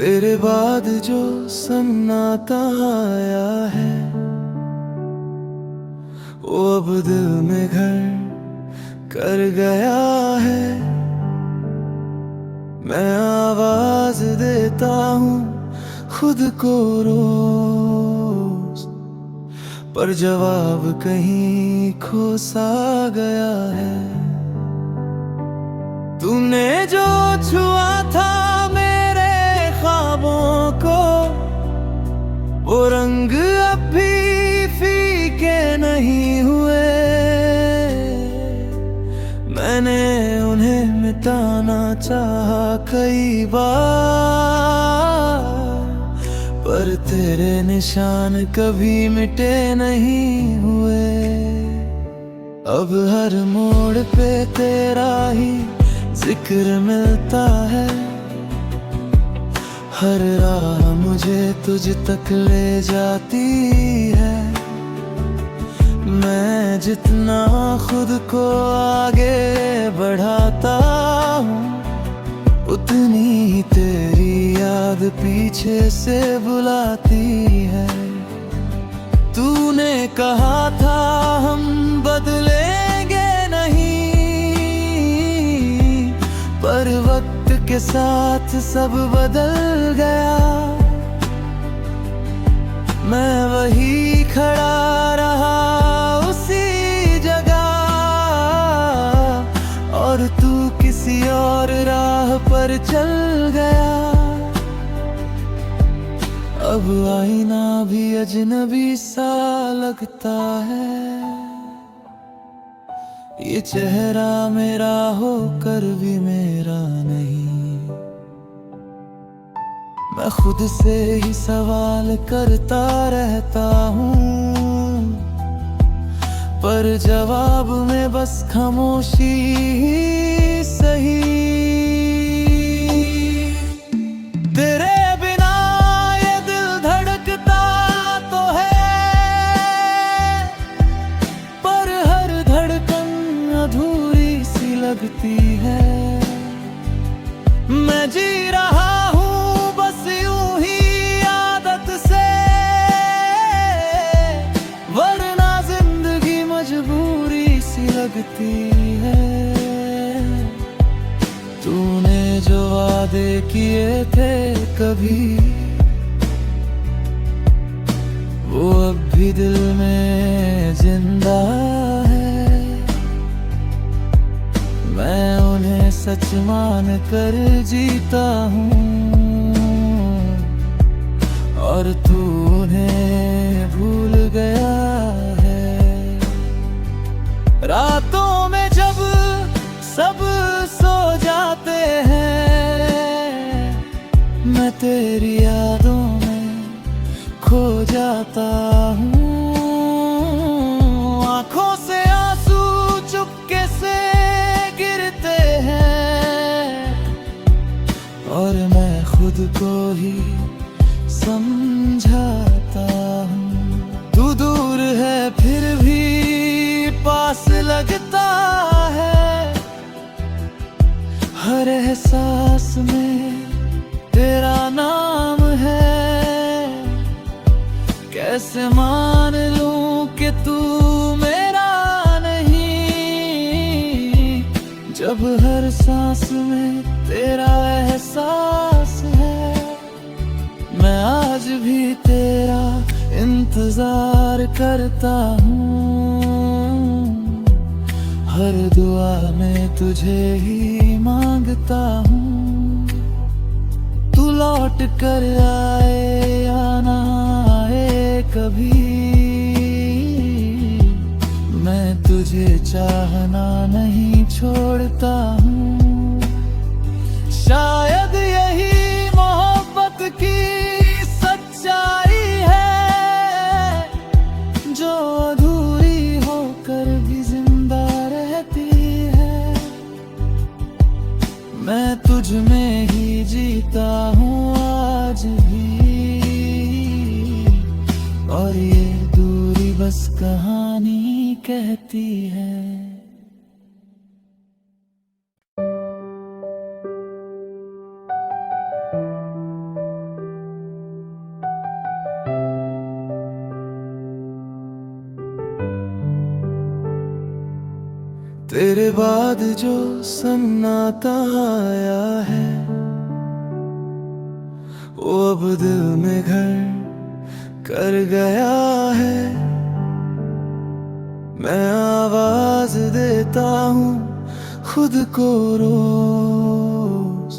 तेरे बाद जो सन्नाटा आया है वो अब दिल में घर कर गया है। मैं आवाज देता हूँ खुद को रोज, पर जवाब कहीं खो सा गया है। तूने जो छुआ था मेरे ख्वाबों को, वो रंग अब भी फीके नहीं हुए। मैंने उन्हें मिटाना चाहा कई बार, पर तेरे निशान कभी मिटे नहीं हुए। अब हर मोड़ पे तेरा ही जिक्र मिलता है, हर राह मुझे तुझ तक ले जाती है। मैं जितना खुद को आगे बढ़ाता हूँ, उतनी ही तेरी याद पीछे से बुलाती है। तूने कहा था हम बदलेंगे नहीं, पर वक्त के साथ सब बदल गया। मैं वही खड़ा रहा उसी जगह, और तू किसी और राह पर चल गया। अब आईना भी अजनबी सा लगता है, ये चेहरा मेरा होकर भी मेरा नहीं। मैं खुद से ही सवाल करता रहता हूँ, पर जवाब में बस खामोशी ही सही। तेरे बिना ये दिल धड़कता तो है, पर हर धड़कन अधूरी सी लगती है। मैं जी रहा हूँ बस यूं ही आदत से, वरना जिंदगी मजबूरी सी लगती है। तूने जो वादे किए थे कभी, वो अब भी दिल में जिंदा है। मैं उन्हें सच मान कर जीता हूँ, और तू उन्हें भूल गया है। रातों में जब सब सो जाते हैं, मैं तेरी यादों में खो जाता हूँ। आँखों से आंसू चुपके से गिरते हैं, और मैं खुद को ही समझाता हूँ। तू दूर है फिर भी पास लगता है, हर एहसास में तेरा नाम है। कैसे मान लूं कि तू मेरा नहीं, जब हर सांस में तेरा एहसास है। मैं आज भी तेरा इंतजार करता हूँ, हर दुआ में तुझे ही मांगता हूँ। तू लौट कर आए या ना आए कभी, मैं तुझे चाहना नहीं छोड़ता हूँ। शायद यही मोहब्बत की सच्चाई है, जो अधूरी होकर भी जिंदा रहती है। मैं तुझ में ही जीता हूँ आज भी, और ये दूरी बस कहानी कहती है। तेरे बाद जो सन्नाटा आया है वो अब दिल में घर कर गया है। मैं आवाज देता हूँ खुद को रोज,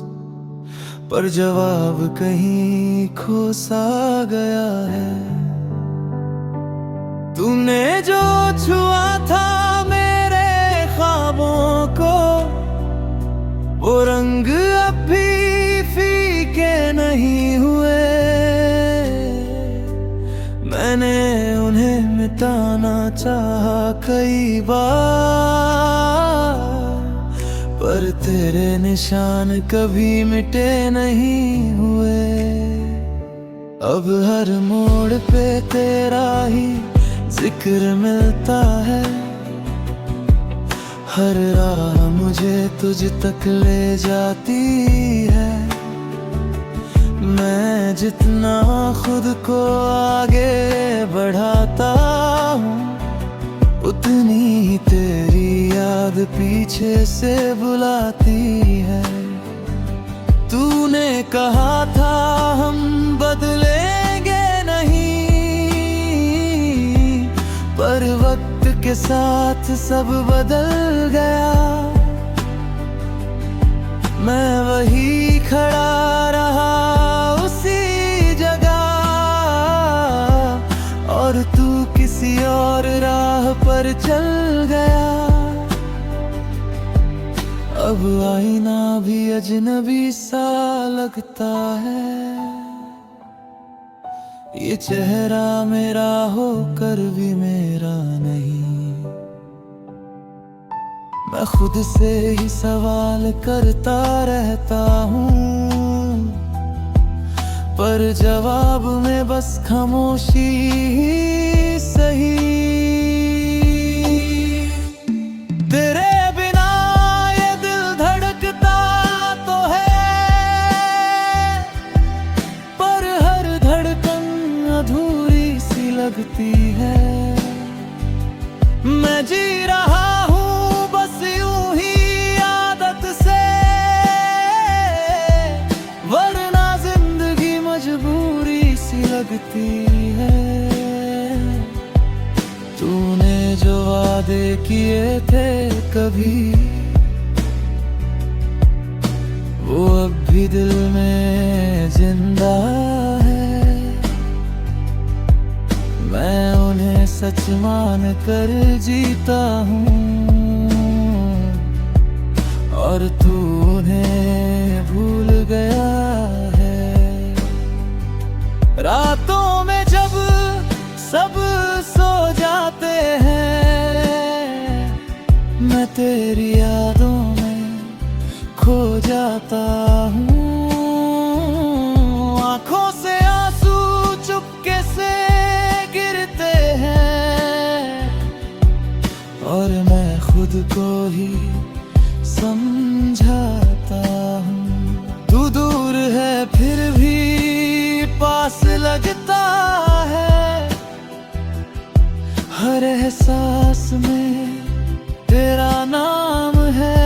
पर जवाब कहीं खो सा गया है। तूने जो छुआ था मेरे ख्वाबों को, वो रंग अब भी फीके नहीं हुए। मैंने उन्हें मिटाना चाहा कई बार, पर तेरे निशान कभी मिटे नहीं हुए। अब हर मोड़ पे तेरा ही जिक्र मिलता है, हर राह मुझे तुझ तक ले जाती है। मैं जितना खुद को आगे बढ़ाता हूँ, उतनी ही तेरी याद पीछे से बुलाती है। तूने कहा था हम बदलेंगे नहीं, पर वक्त के साथ सब बदल गया। मैं वही खड़ा रहा उसी जगह, और तू किसी और राह पर चल गया। अब आईना भी अजनबी सा लगता है, ये चेहरा मेरा होकर भी मेरा नहीं। मैं खुद से ही सवाल करता रहता हूँ, पर जवाब में बस खामोशी ही सही। तेरे बिना ये दिल धड़कता तो है, पर हर धड़कन अधूरी सी लगती है। मैं जी रहा हूँ बस यूं ही आदत से, वरना जिंदगी मजबूरी सी लगती है। तूने जो वादे किए थे कभी, वो अब भी दिल में जिंदा है। मैं उन्हें सच मान कर जीता हूँ, और तू उन्हें भूल गया है। रातों में जब सब सो जाते हैं, मैं तेरी यादों में खो जाता हूँ। आँखों से आंसू चुपके से गिरते हैं, और मैं खुद को ही समझाता हूँ। तू दूर है फिर भी पास लगता है, हर एहसास में तेरा नाम है।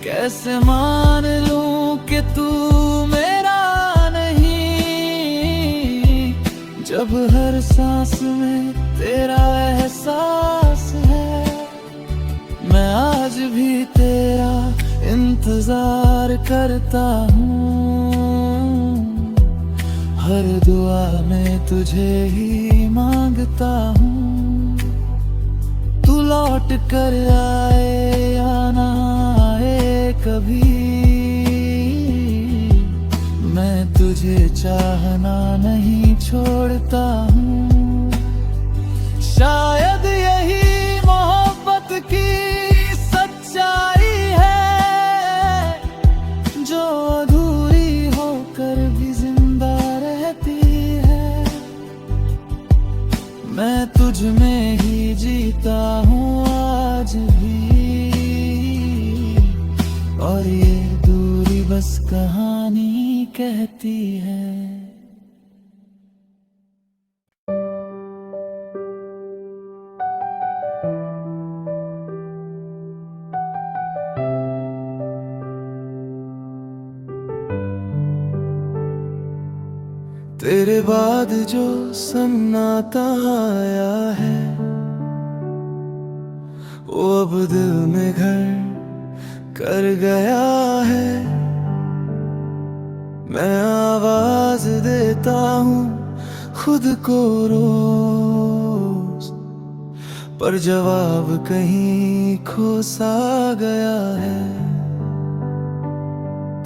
कैसे मान लूं कि तू मेरा नहीं, जब हर सांस में तेरा एहसास है। मैं आज भी तेरा इंतजार करता हूँ, हर दुआ में तुझे ही मांगता हूँ। तू लौट कर आए या ना आए कभी, मैं तुझे चाहना नहीं छोड़ता हूँ। शायद यही मोहब्बत की सच्चाई है, जो अधूरी होकर भी जिंदा रहती है। मैं तुझ में ही जीता हूँ आज भी, और ये दूरी बस कहानी कहती है। तेरे बाद जो सन्नाटा आया है वो अब दिल में घर कर गया है। मैं आवाज देता हूँ खुद को रोज, पर जवाब कहीं खो सा गया है।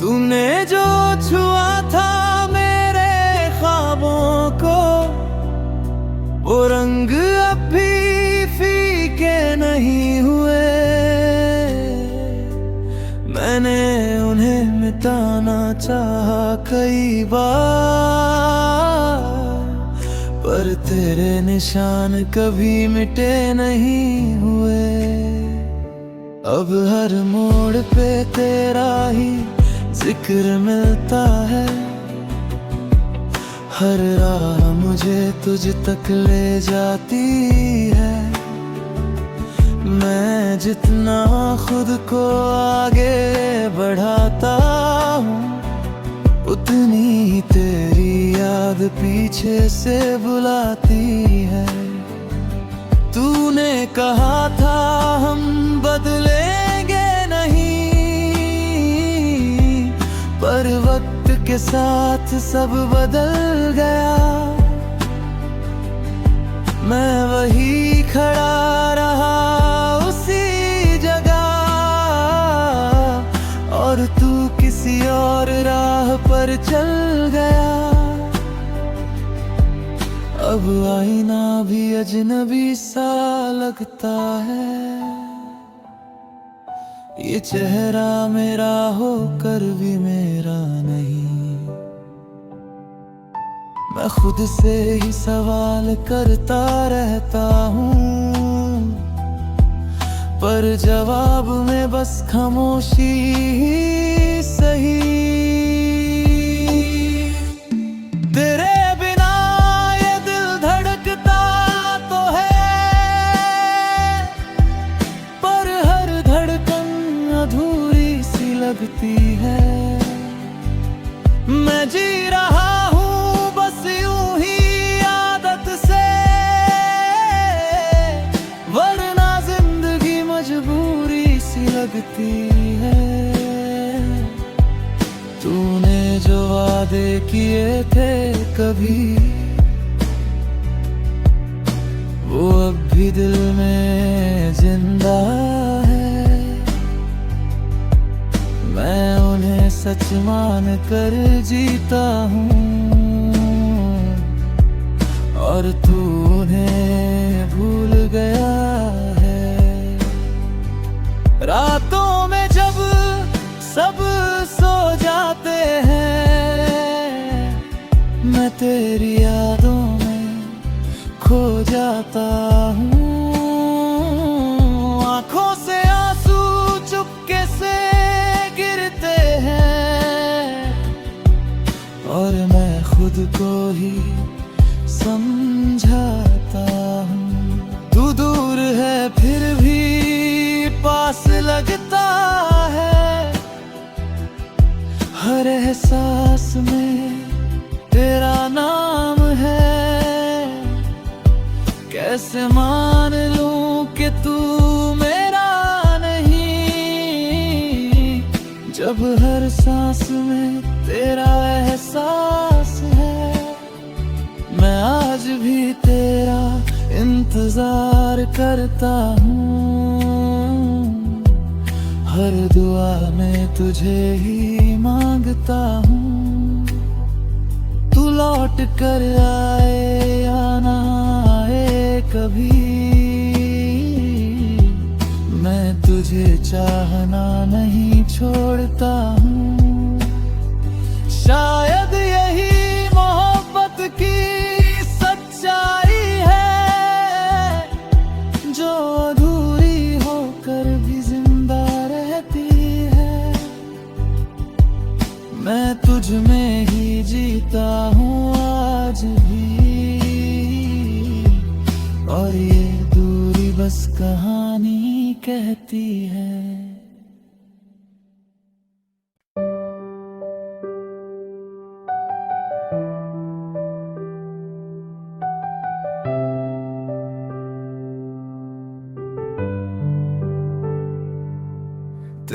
तूने जो छुआ था मेरे ख्वाबों को, वो रंग अब भी फीके नहीं हुए। मैंने उन्हें मिटाना चाहा कई बार, पर तेरे निशान कभी मिटे नहीं हुए। अब हर मोड़ पे तेरा ही जिक्र मिलता है, हर राह मुझे तुझ तक ले जाती है। मैं जितना खुद को आगे बढ़ाता हूँ, उतनी ही तेरी याद पीछे से बुलाती है। तूने कहा था हम बदलेंगे नहीं, पर वक्त के साथ सब बदल गया। मैं वही खड़ा रहा उसी जगह, और तू किसी और राह पर चल गया। अब आईना भी अजनबी सा लगता है, ये चेहरा मेरा होकर भी मेरा नहीं। मैं खुद से ही सवाल करता रहता हूँ, पर जवाब में बस खामोशी ही सही। तेरे बिना ये दिल धड़कता तो है, पर हर धड़कन अधूरी सी लगती है। मैं जी रहा हूँ बस यूं ही आदत से, वरना जिंदगी मजबूरी सी लगती है। तूने जो वादे किए थे कभी, वो अब भी दिल में जिंदा है। मैं उन्हें सच मान कर जीता हूँ, और तू उन्हें भूल गया है। रातों में जब सब सो जाते हैं, मैं तेरी यादों में खो जाता हूँ। आँखों से आंसू चुपके से गिरते हैं, और मैं खुद को ही समझाता हूँ। तू दूर है फिर भी पास लगता है, हर एहसास में तेरा नाम है। कैसे मान लूं कि तू मेरा नहीं, जब हर सांस में तेरा एहसास है। मैं आज भी तेरा इंतजार करता हूँ, हर दुआ में तुझे ही मांगता हूँ। तू लौट कर आए या ना आए कभी, मैं तुझे चाहना नहीं छोड़ता हूँ। शायद यही मोहब्बत की सच्चाई है, जो अधूरी होकर भी जिंदा रहती है। मैं तुझ में ही जीता हूँ आज भी, और ये दूरी बस कहानी कहती है।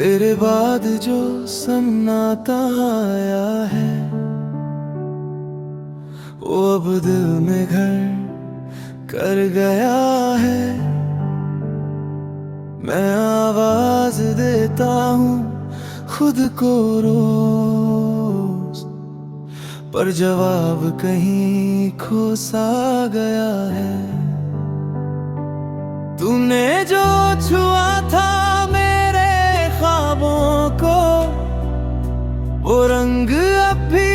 तेरे बाद जो सन्नाटा आया है वो अब दिल में घर कर गया है। मैं आवाज देता हूँ खुद को रोज, पर जवाब कहीं खो सा गया है। तूने जो छुआ था मेरे ख्वाबों को, वो रंग अब भी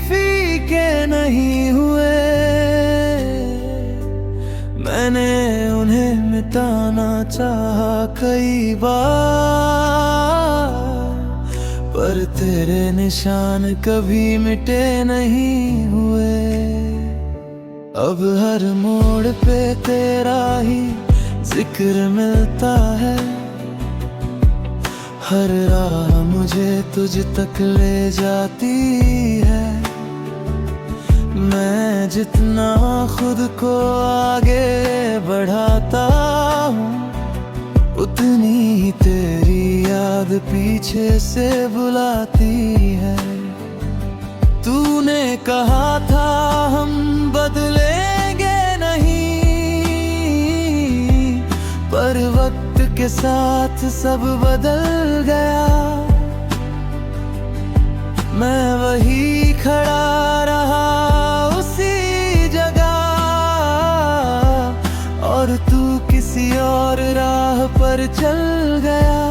फीके नहीं हुए। मैंने उन्हें मिटाना चाहा कई बार, पर तेरे निशान कभी मिटे नहीं हुए। अब हर मोड़ पे तेरा ही जिक्र मिलता है, हर राह मुझे तुझ तक ले जाती है। मैं जितना खुद को आगे बढ़ाता हूँ, उतनी ही तेरी याद पीछे से बुलाती है। तूने कहा था हम बदलेंगे नहीं, पर वक्त के साथ सब बदल गया। मैं वही खड़ा रहा उसी जगह, और तू किसी और राह पर चल गया।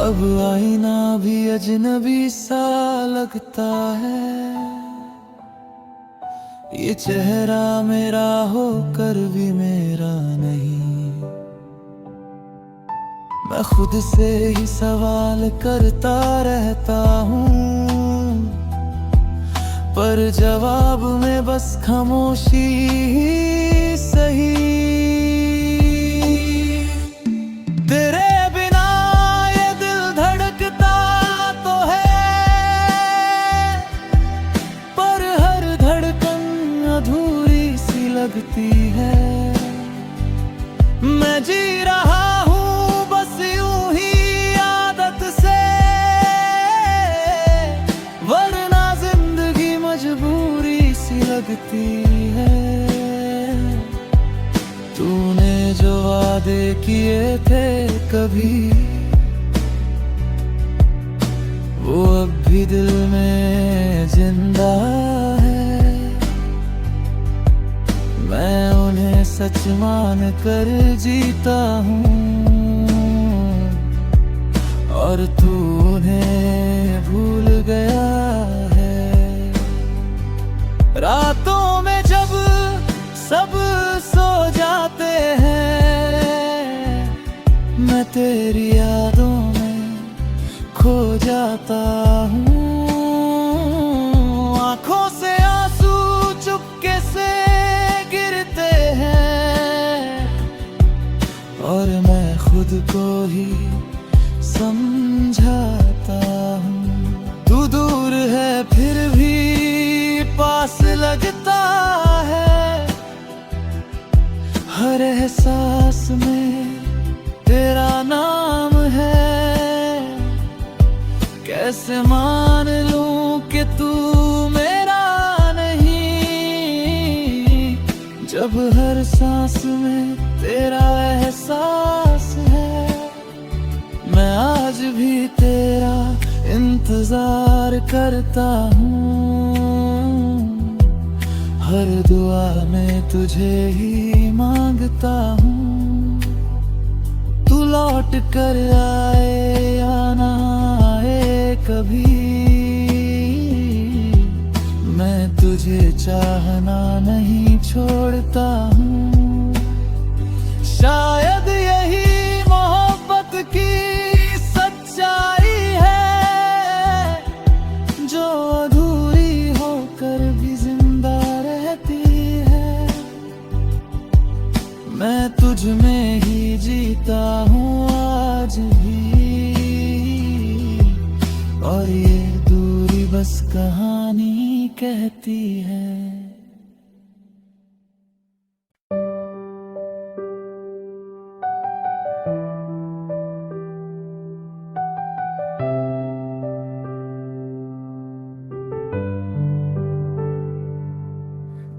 अब आईना भी अजनबी सा लगता है, ये चेहरा मेरा होकर भी मेरा नहीं। मैं खुद से ही सवाल करता रहता हूँ, पर जवाब में बस खामोशी ही सही। तेरे बिना ये दिल धड़कता तो है, पर हर धड़कन अधूरी सी लगती है। मैं जी रहा हूँ बस यूं ही आदत से, वरना जिंदगी मजबूरी सी लगती है। तूने जो वादे किए थे कभी, वो अब भी दिल में जिंदा है। मैं उन्हें सच मान कर जीता हूँ, और तू उन्हें भूल गया है। रातों में जब सब सो जाते हैं, मैं तेरी यादों में खो जाता हूँ। आँखों से आंसू चुपके से गिरते हैं, और मैं खुद को ही समझाता हूँ। तू दूर है फिर भी पास लगता है, हर एहसास में तेरा नाम है। कैसे मान लूं कि तू मेरा नहीं, जब हर सांस में तेरा एहसास है। मैं आज भी तेरा इंतजार करता हूँ, हर दुआ में तुझे ही मांगता हूँ। तू लौट कर आए या ना आए कभी, मैं तुझे चाहना नहीं छोड़ता हूँ। शायद यही मोहब्बत की सच्चाई है, जो अधूरी होकर भी जिंदा रहती है। मैं तुझ में ही जीता हूँ आज भी, और ये दूरी बस कहानी कहती है।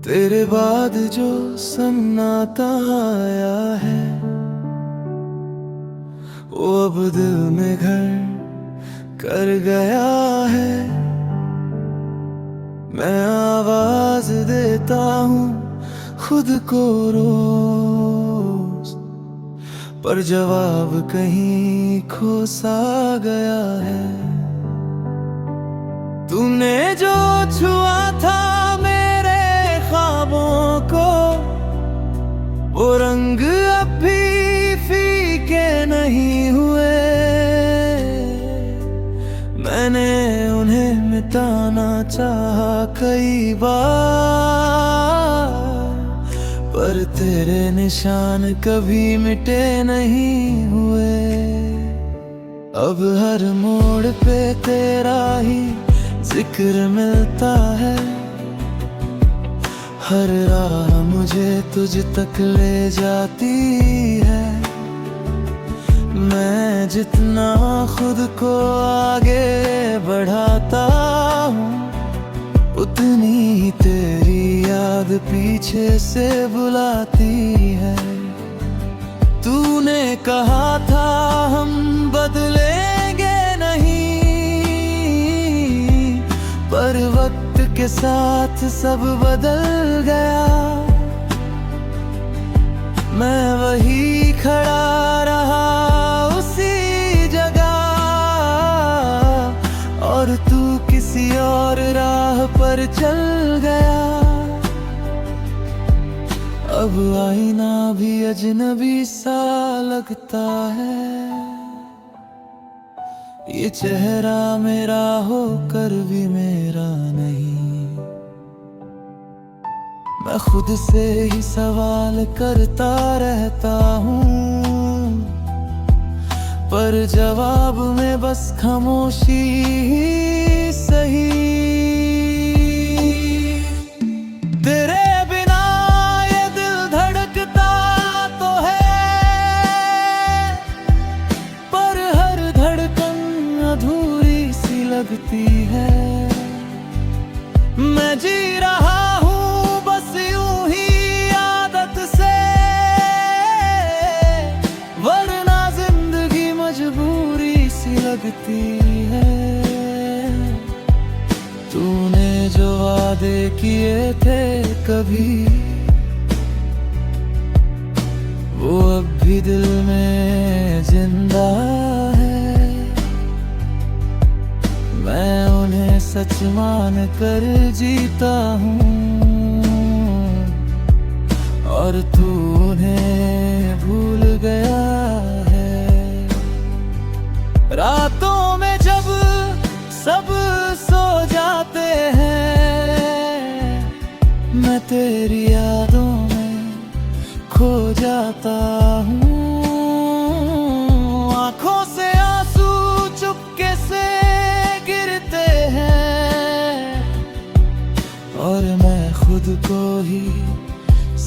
तेरे बाद जो सन्नाटा आया है वो अब दिल में घर कर गया है। मैं आवाज देता हूँ खुद को रोज, पर जवाब कहीं खो सा गया है। तूने जो छुआ था मेरे ख्वाबों को, वो रंग अब भी फीके नहीं हुए। मैंने उन्हें मिटाना चाहा कई बार, पर तेरे निशान कभी मिटे नहीं हुए। अब हर मोड़ पे तेरा ही जिक्र मिलता है, हर राह मुझे तुझ तक ले जाती है। मैं जितना खुद को आगे बढ़ाता हूँ, उतनी ही तेरी याद पीछे से बुलाती है। तूने कहा था हम बदलेंगे नहीं, पर वक्त के साथ सब बदल गया। मैं वही खड़ा रहा उसी जगह, और तू किसी और राह पर चल गया। अब आईना भी अजनबी सा लगता है, ये चेहरा मेरा होकर भी मेरा नहीं। मैं खुद से ही सवाल करता रहता हूँ, पर जवाब में बस खामोशी ही सही। तेरे बिना ये दिल धड़कता तो है, पर हर धड़कन अधूरी सी लगती है। मैं जी रहा लगती है। तूने जो वादे किए थे कभी, वो अब भी दिल में जिंदा है। मैं उन्हें सच मान कर जीता हूँ, और तू उन्हें भूल गया है। रातों में जब सब सो जाते हैं, मैं तेरी यादों में खो जाता हूँ। आँखों से आंसू चुपके से गिरते हैं, और मैं खुद को ही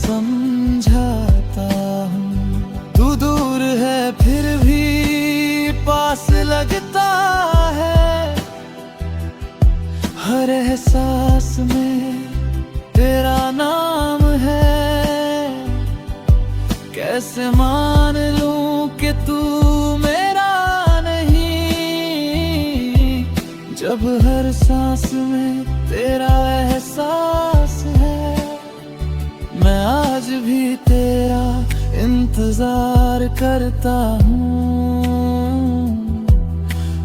समझाता हूँ। तू दूर है फिर भी पास लगता है, हर एहसास में तेरा नाम है। कैसे मान लूं कि तू मेरा नहीं, जब हर सांस में तेरा एहसास है। मैं आज भी तेरा इंतजार करता हूँ,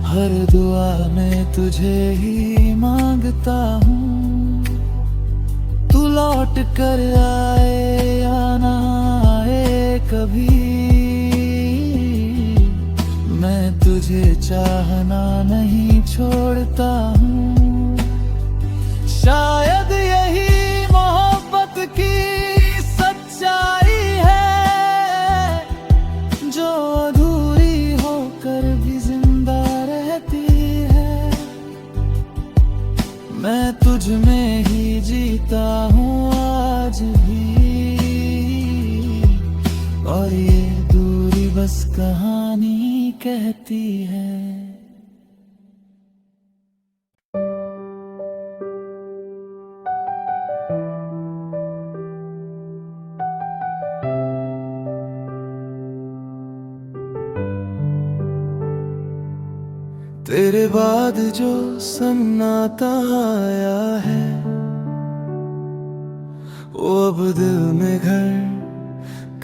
हर दुआ में तुझे ही मांगता हूँ। तू लौट कर आए या ना आए कभी, मैं तुझे चाहना नहीं छोड़ता हूँ। शायद यही मोहब्बत की सच्चाई है, जो अधूरी होकर भी जिंदा रहती है। मैं तुझ में ही जीता हूँ आज भी, और ये दूरी बस कहानी कहती है। तेरे बाद जो सन्नाटा आया है वो अब दिल में घर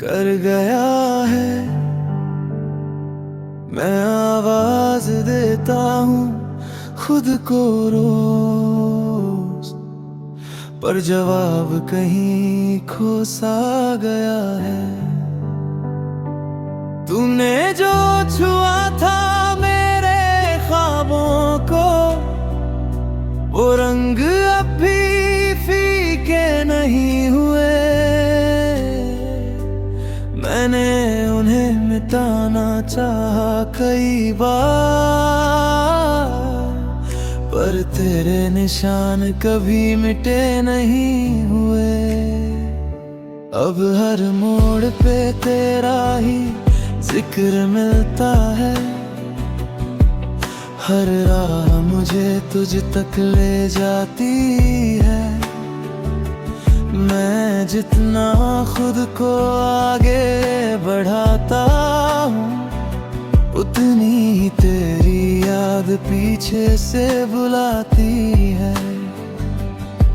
कर गया है। मैं आवाज देता हूँ खुद को रोज, पर जवाब कहीं खो सा गया है। तूने जो छुआ था मेरे ख्वाबों को, वो रंग अब भी फीके नहीं हुए। मैंने उन्हें मिटाना चाहा कई बार, पर तेरे निशान कभी मिटे नहीं हुए। अब हर मोड़ पे तेरा ही जिक्र मिलता है, हर राह मुझे तुझ तक ले जाती है। मैं जितना खुद को आगे बढ़ाता हूँ, उतनी ही तेरी याद पीछे से बुलाती है।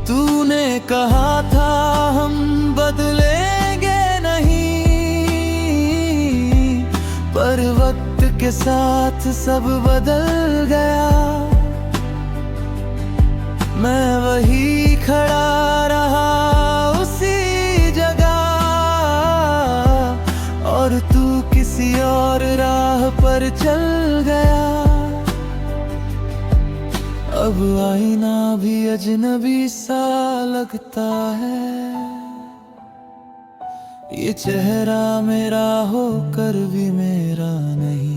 तूने कहा था हम बदलेंगे नहीं, पर वक्त के साथ सब बदल गया। मैं वही खड़ा रहा उसी जगह, और तू किसी और राह पर चल गया। अब आईना भी अजनबी सा लगता है, ये चेहरा मेरा होकर भी मेरा नहीं।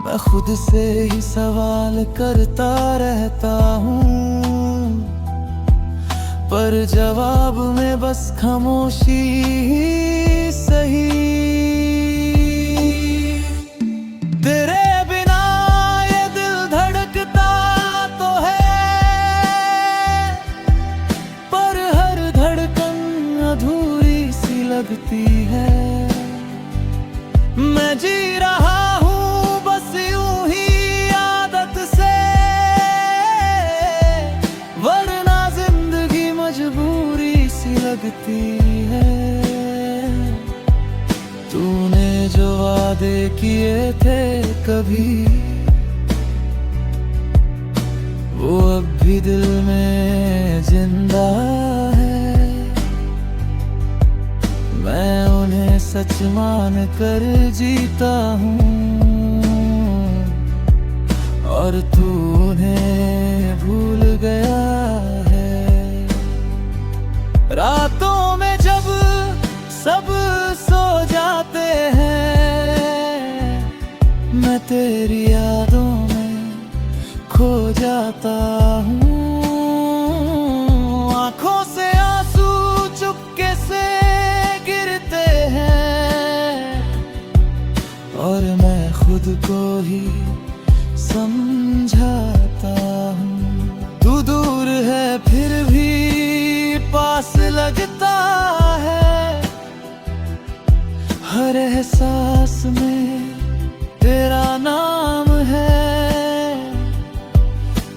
मैं खुद से ही सवाल करता रहता हूँ, पर जवाब में बस खामोशी ही सही। तेरे बिना ये दिल धड़कता तो है, पर हर धड़कन अधूरी सी लगती है। मैं जी रहा हूँ बस यूं ही आदत से, वरना जिंदगी मजबूरी सी लगती है। तूने जो वादे किए थे कभी, वो अब भी दिल में जिंदा है। मैं उन्हें सच मान कर जीता हूँ, और तू उन्हें भूल गया है। रातों में जब सब सो जाते हैं, मैं तेरी यादों में खो जाता हूँ। आँखों से आंसू चुपके से गिरते हैं, और मैं खुद को ही समझाता हूँ। तू दूर है फिर भी पास लगता है, हर एहसास में तेरा नाम है।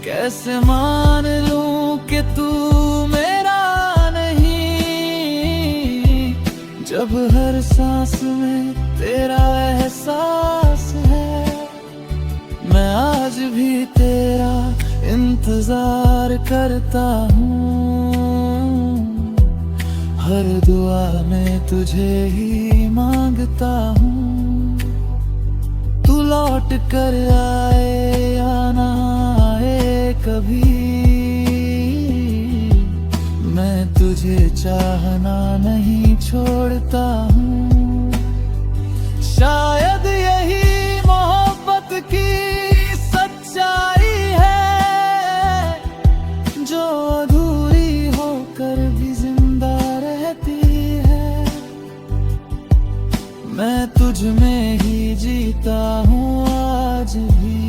कैसे मान लूं कि तू मेरा नहीं, जब हर सांस में तेरा एहसास है। मैं आज भी तेरा इंतजार करता हूँ, हर दुआ में तुझे ही मांगता हूँ। तू लौट कर आए या ना आए कभी, मैं तुझे चाहना नहीं छोड़ता हूँ। शायद यही मोहब्बत की सच्चाई है, जो अधूरी होकर भी जिंदा रहती है। मैं तुझ में ही जीता हूँ आज भी,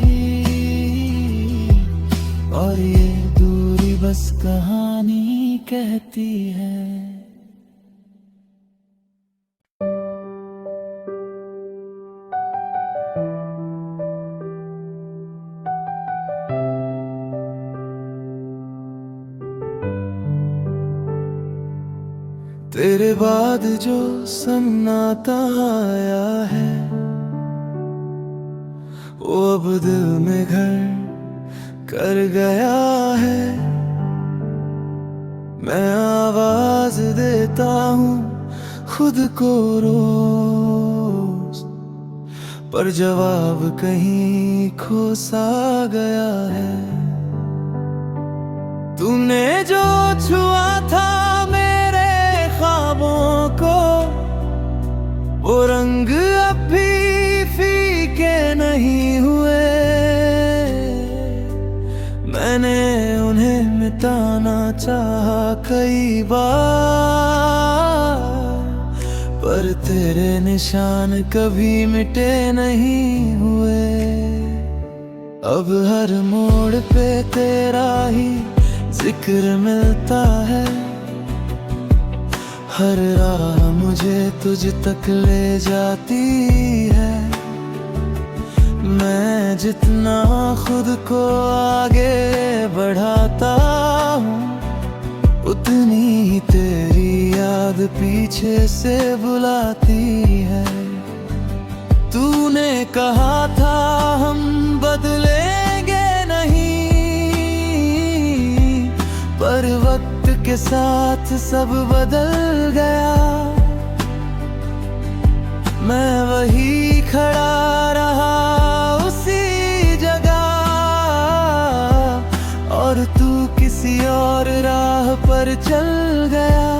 और ये दूरी बस कहानी कहती है। तेरे बाद जो सन्नाटा आया है वो अब दिल में घर कर गया है। मैं आवाज देता हूँ खुद को रोज, पर जवाब कहीं खो सा गया है। तूने जो छुआ था मेरे ख्वाबों को, वो रंग अब भी फीके नहीं हुए। मैंने उन्हें मिटाना चाहा कई बार, पर तेरे निशान कभी मिटे नहीं हुए। अब हर मोड़ पे तेरा ही जिक्र मिलता है, हर राह मुझे तुझ तक ले जाती है। मैं जितना खुद को आगे बढ़ाता हूँ, उतनी ही तेरी याद पीछे से बुलाती है। तूने कहा था हम बदलेंगे नहीं, पर वक्त के साथ सब बदल गया। मैं वही खड़ा रहा उसी जगह, और तू किसी और राह पर चल गया।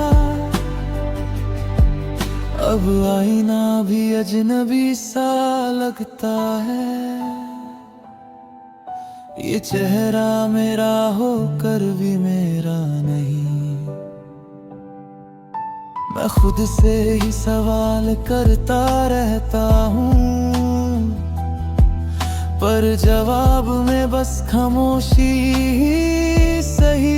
अब आईना भी अजनबी सा लगता है, ये चेहरा मेरा होकर भी मेरा नहीं। मैं खुद से ही सवाल करता रहता हूँ, पर जवाब में बस खामोशी ही सही।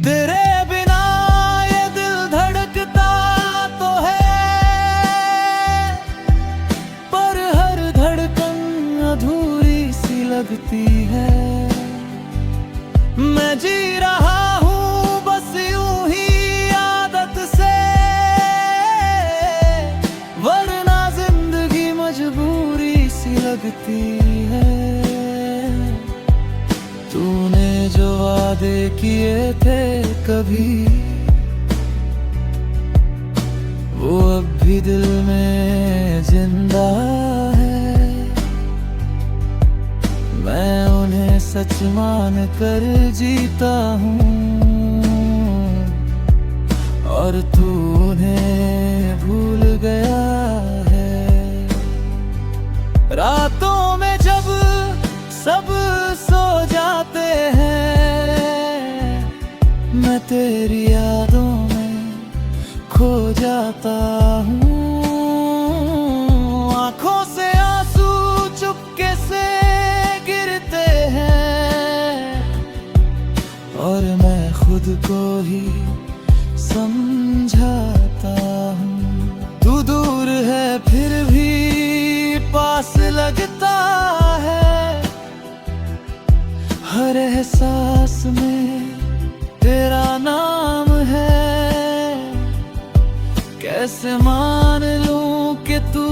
तेरे बिना ये दिल धड़कता तो है, पर हर धड़कन अधूरी सी लगती है। मैं जी रहा हूँ बस यूं ही आदत से, वरना जिंदगी मजबूरी सी लगती है। तूने जो वादे किए थे कभी, वो अब भी दिल में जिंदा है। मैं उन्हें सच मान कर जीता हूँ, और तू उन्हें भूल गया है। रातों में जब सब सो जाते हैं, मैं तेरी यादों में खो जाता हूँ। आँखों से आंसू चुपके से गिरते हैं, और मैं खुद को ही समझाता हूँ। तू दूर है फिर भी पास लगता है, हर एहसास में तेरा नाम है। कैसे मान लूं कि तू